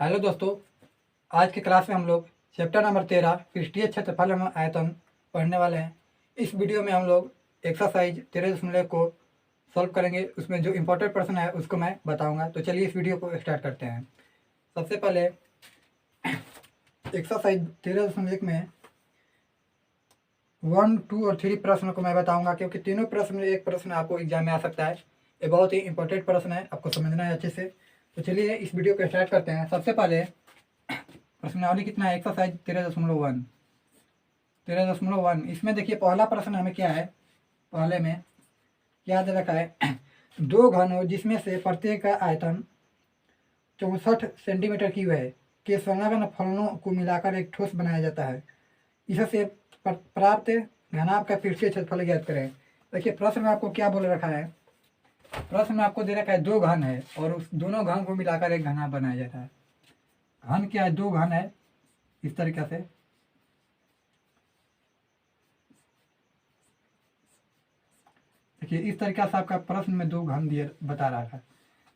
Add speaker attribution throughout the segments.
Speaker 1: Hello दोस्तों, आज की क्लास में हम लोग चैप्टर नंबर 13 पृष्ठीय क्षेत्रफल एवं आयतन पढ़ने वाले हैं। इस वीडियो में हम लोग एक्सरसाइज 13.1 को सॉल्व करेंगे। उसमें जो इम्पोर्टेंट प्रश्न है उसको मैं बताऊंगा। तो चलिए इस वीडियो को स्टार्ट करते हैं। सबसे पहले एक्सरसाइज 13.1 में 1, 2 और 3 प्रश्न को मैं बताऊंगा, क्योंकि तीनों प्रश्न में एक प्रश्न आपको एग्जाम में आ सकता है। ये बहुत ही इंपॉर्टेंट प्रश्न है, आपको समझना है अच्छे से। तो चलिए इस वीडियो को स्टार्ट करते हैं। सबसे पहले प्रश्नावली कितना है, एक्सरसाइज 13.1। इसमें देखिए पहला प्रश्न हमें क्या है, पहले में क्या दे रखा है दो घनों जिसमें से प्रत्येक का आयतन 64 सेंटीमीटर क्यूब है के संलग्न फलनों को मिलाकर एक ठोस बनाया जाता है। इससे प्राप्त घनाभ का पृष्ठीय क्षेत्रफल ज्ञात करें। देखिए प्रश्न में आपको क्या बोल रखा है, प्रश्न में आपको दे रखा है दो घन है और उस दोनों घन को मिलाकर एक घनाभ बनाया जाता है। घन क्या है, दो घन है। इस तरीके से देखिए, इस तरीके से आपका प्रश्न में दो घन दिए बता रहा है।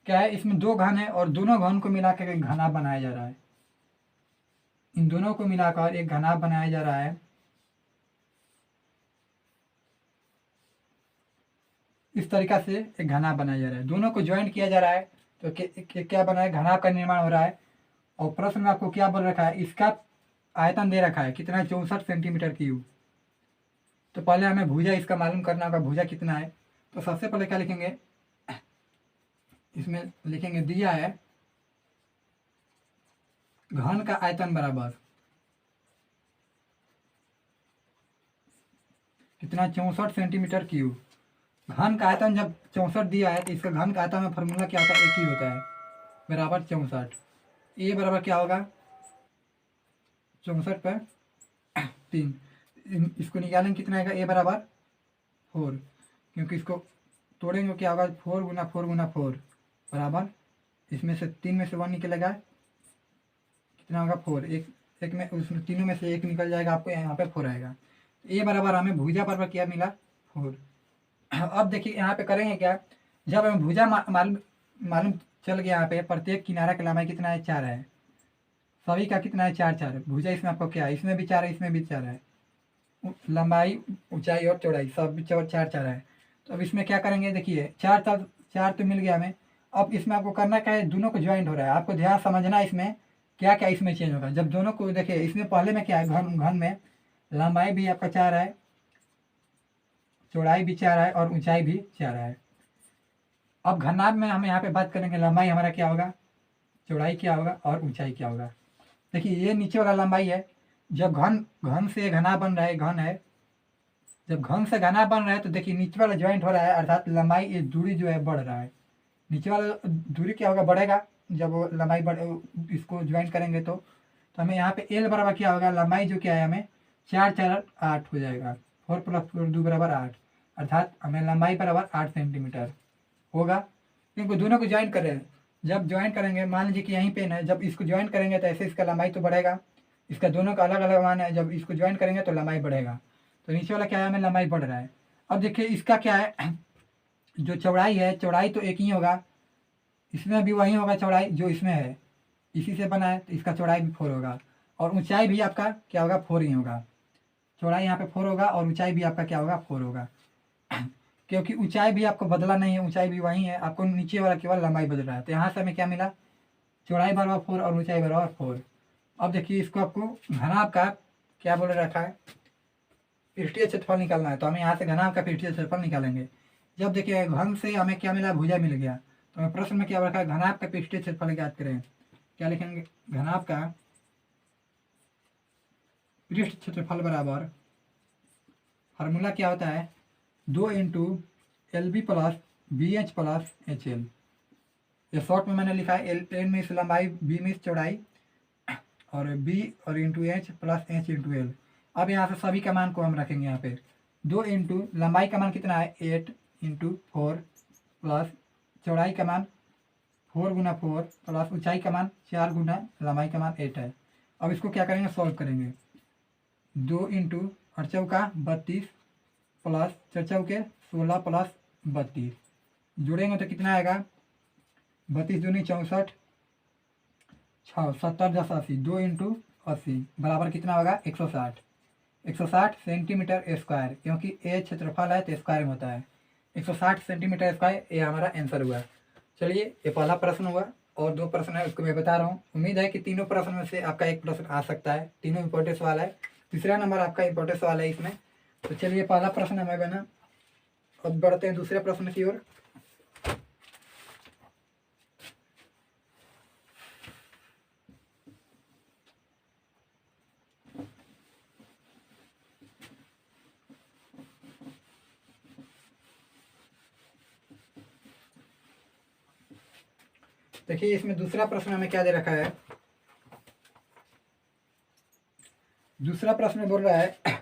Speaker 1: क्या है, इसमें दो घन है और दोनों घन को मिलाकर एक घनाभ बनाया जा रहा है। इन दोनों को मिलाकर एक घनाभ बनाया जा रहा है। इस तरीका से एक घनाभ बनाया जा रहा है, दोनों को ज्वाइंट किया जा रहा है। तो क्या बना है, घनाभ का निर्माण हो रहा है। और प्रश्न में आपको क्या बोल रखा है, इसका आयतन दे रखा है कितना, 64 सेंटीमीटर क्यूब। तो पहले हमें भुजा इसका मालूम करना होगा, भुजा कितना है। तो सबसे पहले क्या लिखेंगे, इसमें लिखेंगे दिया है घन का आयतन बराबर कितना, 64 सेंटीमीटर क्यूब। घन का आयतन जब 64 दिया है तो इसका घन का आयतन में फॉर्मूला क्या होता है, एक ही होता है, बराबर 64। ए बराबर क्या होगा, 64 पर 3। इसको निकालेंगे कितना आएगा, ए बराबर 4, क्योंकि इसको तोड़ेंगे क्या होगा, 4 गुना 4 गुना 4 बराबर, इसमें से 3 में से 1 निकलेगा, कितना होगा 4। एक में उसमें तीनों में से एक निकल जाएगा, आपको यहाँ पे 4 आएगा। ए बराबर हमें भुजा बराबर क्या मिला, 4। अब देखिए यहाँ पे करेंगे क्या, जब हमें भुजा मालूम चल गया, यहाँ पे प्रत्येक किनारा की लंबाई कितना है, 4 है। सभी का कितना है, 4 भुजा। इसमें आपको क्या है, इसमें भी 4 है, इसमें भी 4 है। लंबाई, ऊंचाई और चौड़ाई सब भी 4 है। तो अब इसमें क्या करेंगे, देखिए 4 तो मिल गया हमें। अब इसमें आपको करना क्या है, दोनों को ज्वाइंट हो रहा है, आपको ध्यान समझना है इसमें क्या क्या इसमें चेंज होगा। जब दोनों को देखिए, इसमें पहले में क्या है, घन घन में लंबाई भी आपका 4 है, चौड़ाई भी 4 है और ऊंचाई भी 4 है। अब घनाभ में हम यहाँ पे बात करेंगे, लंबाई हमारा क्या होगा, चौड़ाई क्या होगा और ऊंचाई क्या होगा। देखिए ये नीचे वाला लंबाई है। जब घन घन से घना बन रहा है, घन है, जब घन से घना बन रहा है तो देखिए नीचे वाला ज्वाइंट हो रहा है, अर्थात लंबाई, ये दूरी जो है बढ़ रहा है। नीचे वाला दूरी क्या होगा, बढ़ेगा। जब वो लंबाई बढ़, इसको ज्वाइंट करेंगे तो हमें यहाँ पे एल बराबर क्या होगा, लंबाई जो क्या है हमें 4 4 8 हो जाएगा, 4 + 4 2 बराबर 8, अर्थात हमें लंबाई बराबर 8 सेंटीमीटर होगा, क्योंकि दोनों को ज्वाइंट कर रहे हैं। जब ज्वाइंट करेंगे, मान लीजिए कि यहीं पेन है, जब इसको ज्वाइंट करेंगे तो ऐसे इसका लंबाई तो बढ़ेगा। इसका दोनों का अलग अलग मान है, जब इसको ज्वाइंट करेंगे तो लंबाई बढ़ेगा। तो नीचे वाला क्या है, हमें लंबाई बढ़ रहा है। अब देखिए इसका क्या है, जो चौड़ाई है, चौड़ाई तो एक ही होगा, इसमें भी वही होगा चौड़ाई जो इसमें है, इसी से बना है, तो इसका चौड़ाई भी 4 होगा। और ऊंचाई भी आपका क्या होगा, 4 ही होगा। चौड़ाई यहाँ पे 4 होगा और ऊंचाई भी आपका क्या होगा, 4 होगा। क्योंकि ऊंचाई भी आपको बदला नहीं है, ऊंचाई भी वही है, आपको नीचे वाला केवल लंबाई बदल रहा है। तो यहाँ से हमें क्या मिला, चौड़ाई बराबर 4 और ऊंचाई बराबर 4। अब देखिए इसको आपको घनाभ का क्या बोल रखा है, पृष्ठीय क्षेत्रफल निकालना है। तो हमें यहाँ से घनाभ का पृष्ठीय क्षेत्रफल निकालेंगे। जब देखिए घन से हमें क्या मिला, भुजा मिल गया, तो हमें प्रश्न में क्या रखा है, घनाभ का पृष्ठीय क्षेत्रफल ज्ञात करें। क्या लिखेंगे, घनाभ का पृष्ठ क्षेत्रफल बराबर, फार्मूला क्या होता है, 2 × LB + BH + HL। ये शॉर्ट में मैंने लिखा है, L में इस लंबाई, B में इस चौड़ाई, और B और × H + H × L। अब यहाँ से सभी का मान को हम रखेंगे यहाँ पे। 2 × लंबाई का मान कितना है, 8 × 4 प्लस चौड़ाई का मान 4 गुना 4 प्लस ऊंचाई का मान 4 गुना लंबाई का मान 8 है। अब इसको क्या करेंगे, सॉल्व करेंगे। 2 × 8 चौका 32 प्लस 4 चौके 16 प्लस 32 जोड़ेंगे तो कितना आएगा, 32 दूनी 64, छः 70 × 80 2 × 80 बराबर कितना होगा 160। 160 सेंटीमीटर स्क्वायर, क्योंकि ए क्षेत्रफल है तो स्क्वायर में होता है। 160 सेंटीमीटर स्क्वायर ये हमारा आंसर हुआ। चलिए ये पहला प्रश्न हुआ और 2 प्रश्न है उसको मैं बता रहा हूँ। उम्मीद है कि तीनों प्रश्न में से आपका एक प्रश्न आ सकता है। तीनों इंपॉर्टेंट सवाल है। तीसरा नंबर आपका इंपॉर्टेंट सवाल है इसमें। तो चलिए पहला प्रश्न हमें बना। अब बढ़ते हैं दूसरे प्रश्न की ओर। देखिए इसमें दूसरा प्रश्न हमें क्या दे रखा है। दूसरा प्रश्न बोल रहा है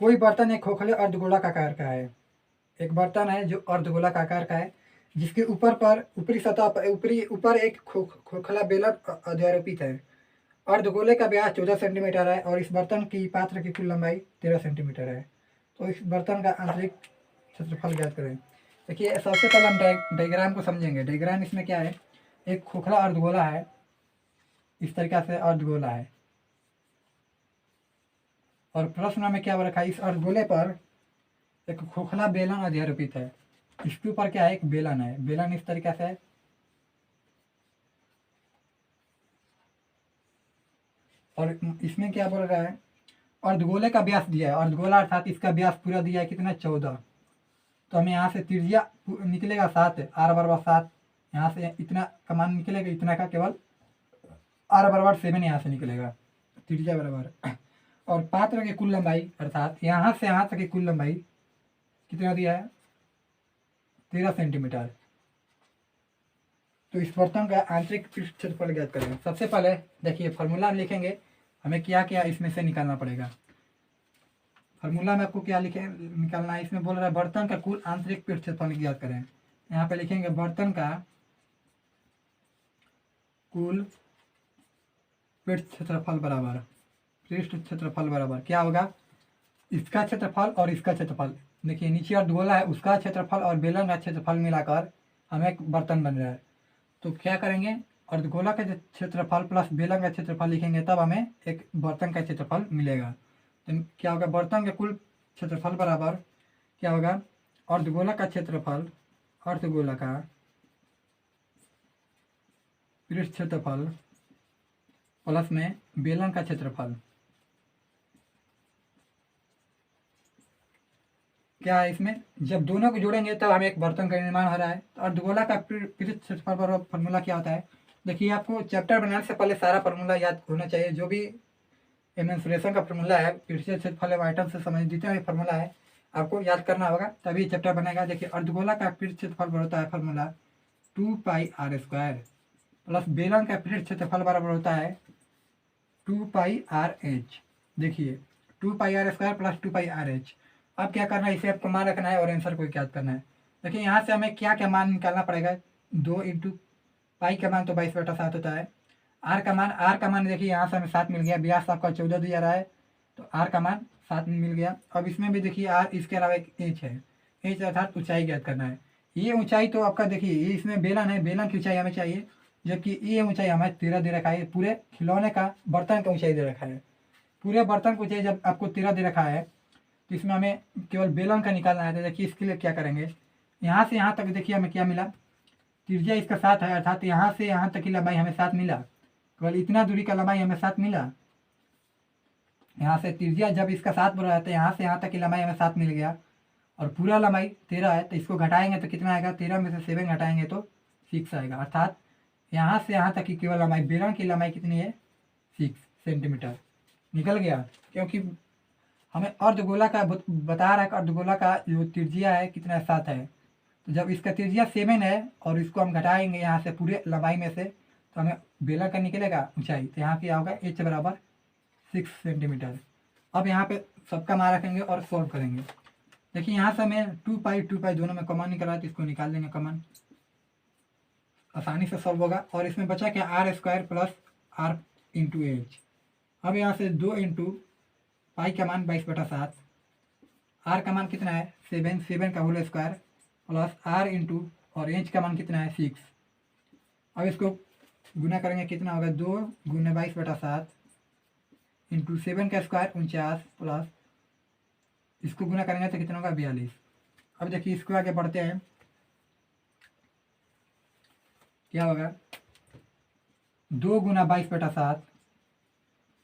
Speaker 1: कोई बर्तन एक खोखले अर्धगोलाकार आकार का है। एक बर्तन है जो अर्धगोलाकार आकार का है, जिसके ऊपर पर ऊपरी सतह पर ऊपर एक खोखला बेलन अध्यारोपित है। अर्धगोले का व्यास 14 सेंटीमीटर है और इस बर्तन की पात्र की कुल लंबाई 13 सेंटीमीटर है। तो इस बर्तन का आंतरिक क्षेत्रफल ज्ञात करें। देखिए सबसे पहले हम डायग्राम को समझेंगे। डायग्राम इसमें क्या है, एक खोखला अर्धगोला है, इस तरीका से अर्धगोला है और प्रश्न में क्या रखा है, इस अर्धगोले पर एक खोखला बेलन अध्यारोपित है। इसके ऊपर क्या है, एक बेलन है। बेलन इस तरीका से है और इसमें क्या बोल रहा है, अर्धगोले का व्यास दिया है। अर्धगोला अर्थात इसका व्यास पूरा दिया है कितना 14। तो हमें यहाँ से त्रिज्या निकलेगा 7, r बराबर 7। यहाँ से इतना का मान निकलेगा, इतना का केवल r बराबर 7 यहाँ से निकलेगा त्रिज्या बराबर। और पात्र की कुल लंबाई अर्थात यहाँ से यहाँ तक की कुल लंबाई कितना दिया है 13 सेंटीमीटर। तो इस बर्तन का आंतरिक पृष्ठ क्षेत्रफल ज्ञात करेंगे। सबसे पहले देखिए फार्मूला लिखेंगे, हमें क्या क्या इसमें से निकालना पड़ेगा। फार्मूला में आपको क्या निकालना है, इसमें बोल रहा है बर्तन का कुल आंतरिक पृष्ठ क्षेत्रफल ज्ञात करें। यहाँ पे लिखेंगे बर्तन का कुल पृष्ठ क्षेत्रफल बराबर पृष्ठ क्षेत्रफल बराबर क्या होगा, इसका क्षेत्रफल और इसका क्षेत्रफल। देखिए नीचे अर्धगोला है, उसका क्षेत्रफल और बेलन का क्षेत्रफल मिलाकर हमें एक बर्तन बन रहा है। तो क्या करेंगे, अर्धगोला का क्षेत्रफल प्लस बेलन का क्षेत्रफल लिखेंगे, तब हमें एक बर्तन का क्षेत्रफल मिलेगा। तो क्या होगा, बर्तन के कुल क्षेत्रफल बराबर क्या होगा, अर्धगोला का क्षेत्रफल, अर्धगोला का पृष्ठ क्षेत्रफल प्लस में बेलन का क्षेत्रफल। क्या है इसमें, जब दोनों को जोड़ेंगे तब हमें एक बर्तन का निर्माण हो रहा है। तो अर्धगोला का पृष्ठ क्षेत्रफल पर फॉर्मूला क्या होता है, देखिए आपको चैप्टर बनाने से पहले सारा फॉर्मूला याद होना चाहिए। जो भी मेंसुरेशन का फॉर्मूला है, पृष्ठ क्षेत्रफल आइटम से संबंधित जितना भी फॉर्मूला है आपको याद करना होगा, तभी चैप्टर बनेगा। देखिए अर्धगोला का पृष्ठ क्षेत्रफल होता है फॉर्मूला 2πr² प्लस बेलन का पृष्ठ क्षेत्रफल बराबर होता है 2πrh। देखिए 2πr² प्लस 2πrh। अब क्या करना है, इसे आपको मान रखना है और आंसर को याद करना है। देखिए यहाँ से हमें क्या क्या मान निकालना पड़ेगा, 2 × पाई का मान तो 22/7 होता है। आर का मान देखिए यहाँ से हमें 7 मिल गया। व्यास आपका 14 दिया रहा है तो आर का मान 7 मिल गया। अब इसमें भी देखिए आर, इसके अलावा एक एच है। एच अर्थात ऊंचाई ज्ञात करना है। ये ऊंचाई तो आपका देखिए ये इसमें बेलन है, बेलन की ऊंचाई हमें चाहिए, जबकि ये ऊंचाई हमें 13 दे रखा है। पूरे खिलौने का बर्तन का ऊंचाई दे रखा है। पूरे बर्तन की ऊंचाई जब आपको 13 दे रखा है तो इसमें हमें केवल बेलन का निकालना है। तो देखिए इसके लिए क्या करेंगे, यहाँ से यहाँ तक देखिए हमें क्या मिला, त्रिज्या इसका 7 है, अर्थात यहाँ से यहाँ तक की लंबाई हमें 7 मिला। केवल इतना दूरी का लंबाई हमें 7 मिला। यहाँ से त्रिज्या जब इसका 7 बोल रहा है तो यहाँ से यहाँ तक की लंबाई हमें 7 मिल गया और पूरा लंबाई 13 है। तो इसको घटाएंगे तो कितना आएगा, 13 में से 7 घटाएंगे तो 6 आएगा। अर्थात यहाँ से यहाँ तक की केवल लंबाई, बेलन की लंबाई कितनी है 6 सेंटीमीटर निकल गया। क्योंकि हमें अर्धगोला का बता रहा है कि अर्धगोला का जो त्रिज्या है कितना 7 है। तो जब इसका त्रिज्या 7 है और इसको हम घटाएंगे यहाँ से पूरे लंबाई में से, तो हमें बेलन का निकलेगा ऊंचाई। तो यहाँ क्या होगा, h बराबर 6 सेंटीमीटर। अब यहाँ पे सबका मान रखेंगे और सॉल्व करेंगे। देखिए यहाँ से हमें 2π दोनों में कॉमन निकल रहा है, तो इसको निकाल देंगे कॉमन, आसानी से सॉल्व होगा। और इसमें बचा क्या, r² प्लस r × h। अब यहाँ से 2 × पाई का मान 22/7, आर का मान कितना है 7 का होल स्क्वायर प्लस r × और एच का मान कितना है 6। अब इसको गुना करेंगे कितना होगा 2 गुना 22/7 इंटू 7 का स्क्वायर 49 प्लस इसको गुना करेंगे तो कितना होगा 42। अब देखिए इसको आगे बढ़ते हैं, क्या होगा 2 गुना 22/7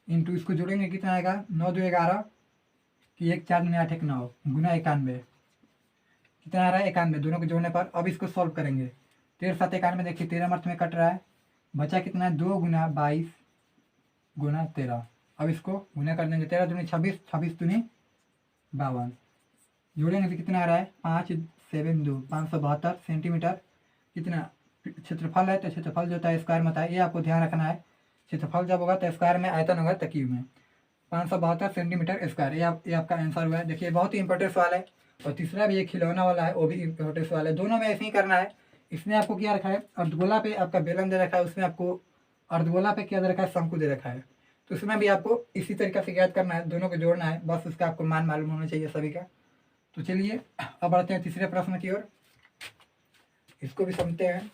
Speaker 1: इंटू इसको जोड़ेंगे कितना आएगा 9 2 11 कि 1 4 9 8 1 9 गुना 91 कितना आ रहा है 91 दोनों को जोड़ने पर। अब इसको सॉल्व करेंगे 13 7 91 देखिए 13 अर्थ में कट रहा है, बचा कितना है 2 गुना 22 गुना 13। अब इसको गुना कर देंगे 13 दूनी 26 26 दूनी 52 जोड़ेंगे तो कितना आ रहा है 5 7 2 572 सेंटीमीटर कितना क्षेत्रफल है। तो क्षेत्रफल जो होता है स्क्वायर में होता है, ये आपको ध्यान रखना है। क्षेत्रफल जब होगा तो स्क्वायर में आयतन होगा तकीब में 572 सेंटीमीटर स्क्वायर। ये आपका आंसर हुआ है। देखिए बहुत ही इंपॉर्टेंट सवाल है। और तीसरा भी एक खिलौना वाला है, वो भी इंपॉर्टेंट सवाल है। दोनों में ऐसे ही करना है। इसमें आपको क्या रखा है अर्धगोला पे आपका बेलन दे रखा है, उसमें आपको अर्धगोला पे क्या दे रखा है शंकु दे रखा है। तो उसमें भी आपको इसी तरीके से याद करना है, दोनों को जोड़ना है, बस उसका आपको मान मालूम होना चाहिए सभी का। तो चलिए अब बढ़ते हैं तीसरे प्रश्न की ओर, इसको भी समझते हैं।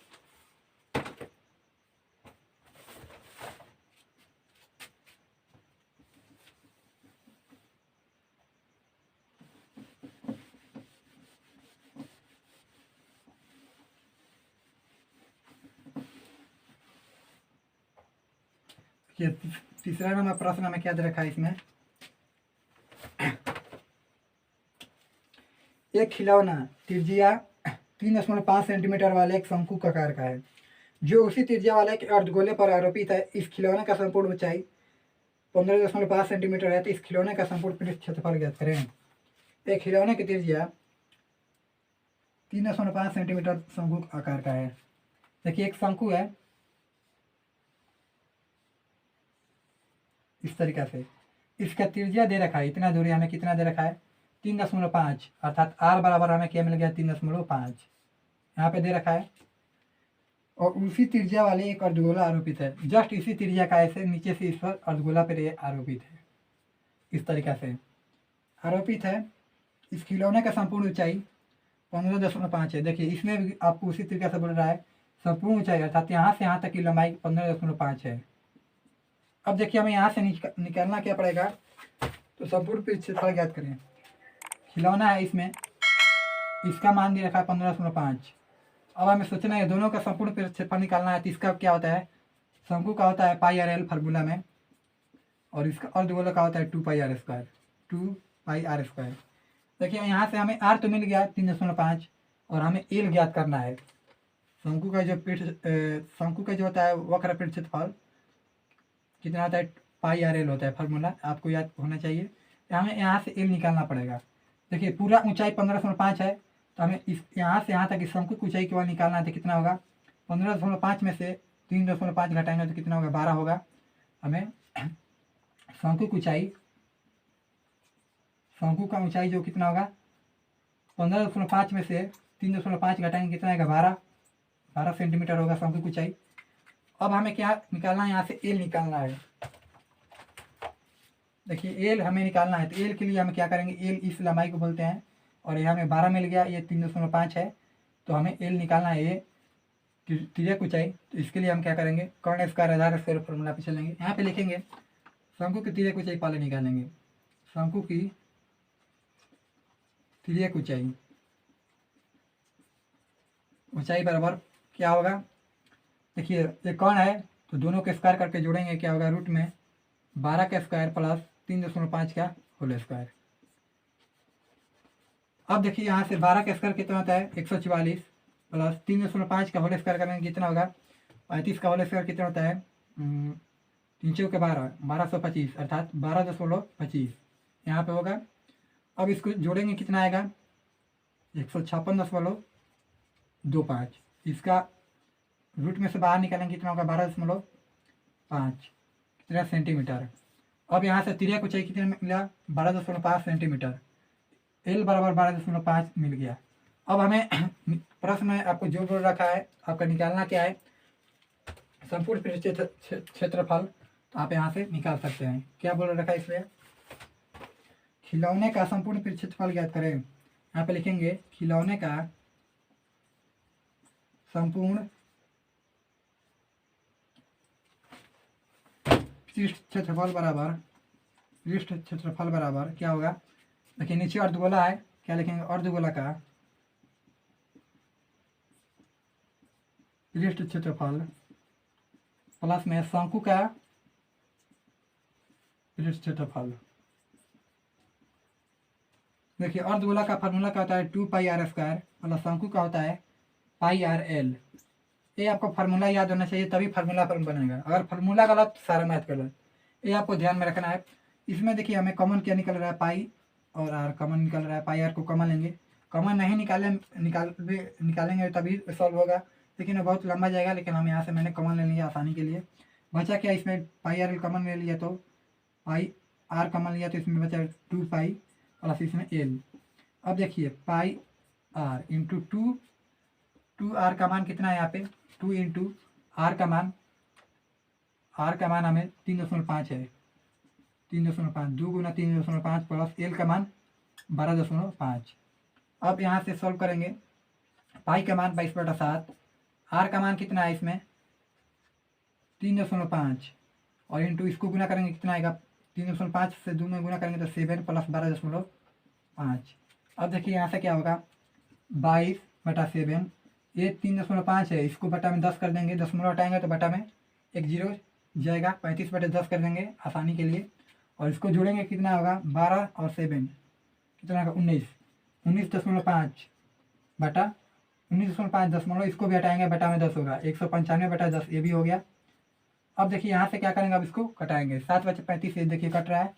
Speaker 1: ये तीसरा नंबर प्रश्न हमें क्या दे रखा है इसमें, एक खिलौना त्रिज्या 3.5 सेंटीमीटर वाले एक शंकु आकार का है जो उसी त्रिज्या वाले एक अर्धगोले पर आरोपित है। इस खिलौने का संपूर्ण ऊंचाई 15.5 सेंटीमीटर है। तो इस खिलौने का संपूर्ण पृष्ठ क्षेत्रफल ज्ञात करें। एक खिलौने की त्रिज्या 3.5 सेंटीमीटर शंकु आकार का है। देखिए एक शंकु है इस तरीका से, इसका त्रिज्या दे रखा है, इतना दूरी हमें कितना दे रखा है 3.5 अर्थात r बराबर हमें क्या मिल गया 3.5 यहाँ पे दे रखा है। और उसी त्रिज्या वाले एक अर्धगोला आरोपित है, जस्ट इसी त्रिज्या का ऐसे नीचे से इस पर अर्धगोला पर आरोपित है। इस तरीका से आरोपित है। इस खिलौने का संपूर्ण ऊंचाई 15.5 है। देखिए इसमें भी आपको उसी तरीके से बोल रहा है संपूर्ण ऊंचाई अर्थात यहाँ से यहाँ तक की लंबाई 15.5 है। अब देखिए हमें यहाँ से निकालना क्या पड़ेगा, तो संपूर्ण क्षेत्रफल ज्ञात करें। खिलौना है इसमें, इसका मान दे रखा है 15.5। अब हमें सोचना है दोनों का संपूर्ण क्षेत्रफल निकालना है। तो इसका क्या होता है शंकु का होता है πr/l फार्मूला में, और इसका अर्धगोला का होता है 2πr²। 2πr²। देखिए यहाँ से हमें r तो मिल गया 3.5 और हमें l ज्ञात करना है। शंकु का जो होता है वक्र पृष्ठ क्षेत्रफल कितना होता है πr/l होता है फार्मूला, आपको याद होना चाहिए। हमें यहाँ से l निकालना पड़ेगा। देखिए पूरा ऊंचाई 15.5 है, तो हमें इस यहाँ से यहाँ तक इस शंकु की ऊंचाई केवल निकालना है। तो कितना होगा 15.5 में से 3.5 घटाएंगे तो कितना होगा 12 होगा। हमें शंकु की ऊंचाई, शंकु का ऊंचाई जो कितना होगा 15.5 में से 3.5 घटाएंगे कितना आएगा 12 सेंटीमीटर होगा शंकु की ऊंचाई। अब हमें क्या निकालना है, यहाँ से एल निकालना है। देखिए एल हमें निकालना है, तो एल के लिए हम क्या करेंगे, एल इस लंबाई को बोलते हैं और ये हमें 12 मिल गया, ये 3.5 है। तो हमें एल निकालना है, ये त्रिज्या ऊंचाई। तो इसके लिए हम क्या करेंगे कर्ण स्क्वायर आधार स्क्वायर फॉर्मूला पे चलेंगे। यहाँ पे लिखेंगे शंकु की त्रिज्या ऊंचाई पहले निकालेंगे। शंकु की त्रिज्या ऊंचाई, ऊंचाई बराबर क्या होगा, देखिए ये कर्ण है तो दोनों के स्क्वायर करके जोड़ेंगे, क्या होगा रूट में 12 का स्क्वायर प्लस 3.5 का होल स्क्वायर। अब देखिए यहाँ से 12 का स्क्वायर कितना होता है 144 प्लस 3.5 का होल स्क्वायर करेंगे कितना होगा 35 का होल स्क्वायर कितना होता है 3 चौके 12 1225 अर्थात 12.25 यहाँ पे होगा। अब इसको जोड़ेंगे कितना आएगा 156.25। इसका रूट में से बाहर निकालेंगे कितना होगा 12.5 कितना सेंटीमीटर। अब यहाँ से त्रिज्या ऊंचाई कितना मिला 12.5 सेंटीमीटर, एल बराबर 12.5 मिल गया। अब हमें प्रश्न में आपको जो बोल रखा है आपका निकालना क्या है संपूर्ण पृष्ठ क्षेत्रफल, तो आप यहाँ से निकाल सकते हैं। क्या बोल रखा है इसमें खिलौने का संपूर्ण पृष्ठ क्षेत्रफल ज्ञात करें। यहाँ पे लिखेंगे खिलौने का संपूर्ण पृष्ठ क्षेत्रफल बराबर क्या होगा, देखिए नीचे अर्धगोला है, क्या लिखेंगे, अर्धगोला का पृष्ठ क्षेत्रफल प्लस में शंकु का पृष्ठ क्षेत्रफल। देखिए अर्धगोला का फार्मूला क्या होता है 2πr² प्लस शंकु का होता है πrl। ये आपको फार्मूला याद होना चाहिए, तभी फार्मूला पर बनेगा। अगर फार्मूला गलत तो सारा मैथ गलत, ये आपको ध्यान में रखना है। इसमें देखिए हमें कॉमन क्या निकल रहा है, पाई और आर कॉमन निकल रहा है। पाई आर को कॉमन लेंगे, कॉमन नहीं निकालेंगे तभी सॉल्व होगा, लेकिन वो बहुत लंबा जाएगा। लेकिन हम यहाँ से मैंने कॉमन ले लिया आसानी के लिए। बचा क्या इसमें, पाई आर कॉमन ले लिया तो पाई आर कॉमन लिया तो इसमें बचा 2π प्लस इसमें एल। अब देखिए पाई आर इंटू 2 आर का मान कितना है यहाँ पे, 2 इंटू आर का मान हमें 3.5 है, 3.5 2 गुना 3.5 प्लस एल का मान 12.5। अब यहाँ से सॉल्व करेंगे, पाई का मान 22/7, आर का मान कितना है इसमें 3.5 और इंटू इसको गुना करेंगे कितना आएगा, 3.5 से 2 में गुना करेंगे तो 7 प्लस 12.5। अब देखिए यहाँ से क्या होगा 22/7, ये 3.5 है, इसको बटा में 10 कर देंगे, दशमलव हटाएंगे तो बटा में एक जीरो जाएगा, 35/10 कर देंगे आसानी के लिए। और इसको जोड़ेंगे कितना होगा 12 और 7 कितना होगा 19.5 बटा 19.5 दशमलव, इसको भी हटाएंगे बटा में 10 होगा 195/10, ये भी हो गया। अब देखिए यहाँ से क्या करेंगे, अब इसको कटाएंगे, 7 बचे 35, ये देखिए कट रहा है,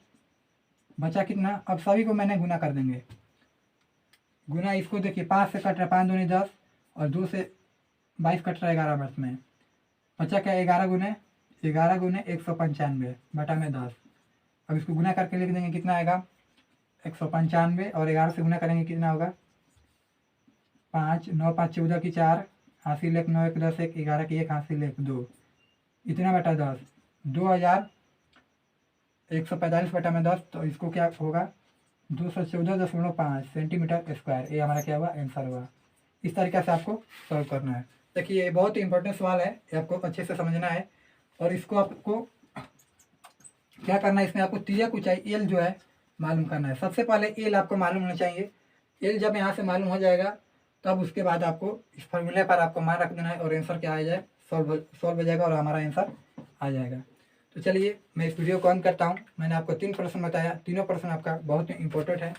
Speaker 1: बचा कितना, अब सभी को मैंने गुना कर देंगे। गुना इसको देखिए 5 से कट रहा है, 5 दूनी 10 और 2 से 22 कट रहा है 11 बर्थ में, बचा क्या 11 गुने 195 बटा में 10। अब इसको गुना करके लिख देंगे कितना आएगा 195 और 11 से गुना करेंगे कितना होगा 5 9 5 14 की 4 हासिल 1 9 1 10 1 11 की 1 हासिल 1 2 इतना बटा 10 2145 बटा में 10, तो इसको क्या होगा 214.5 सेंटीमीटर स्क्वायर। ये हमारा क्या हुआ आंसर हुआ। इस तरीके से आपको सॉल्व करना है। देखिए ये बहुत ही इंपॉर्टेंट सवाल है, ये आपको अच्छे से समझना है। और इसको आपको क्या करना है, इसमें आपको तिर्यक ऊंचाई एल जो है मालूम करना है। सबसे पहले एल आपको मालूम होना चाहिए। एल जब यहाँ से मालूम हो जाएगा तब उसके बाद आपको इस फॉर्मूले पर आपको मान रख देना है और आंसर क्या आ जाए सॉल्व हो जाएगा और हमारा आंसर आ जाएगा। तो चलिए मैं इस वीडियो को ऑन करता हूँ। मैंने आपको 3 प्रश्न बताया, तीनों प्रश्न आपका बहुत ही इंपॉर्टेंट है।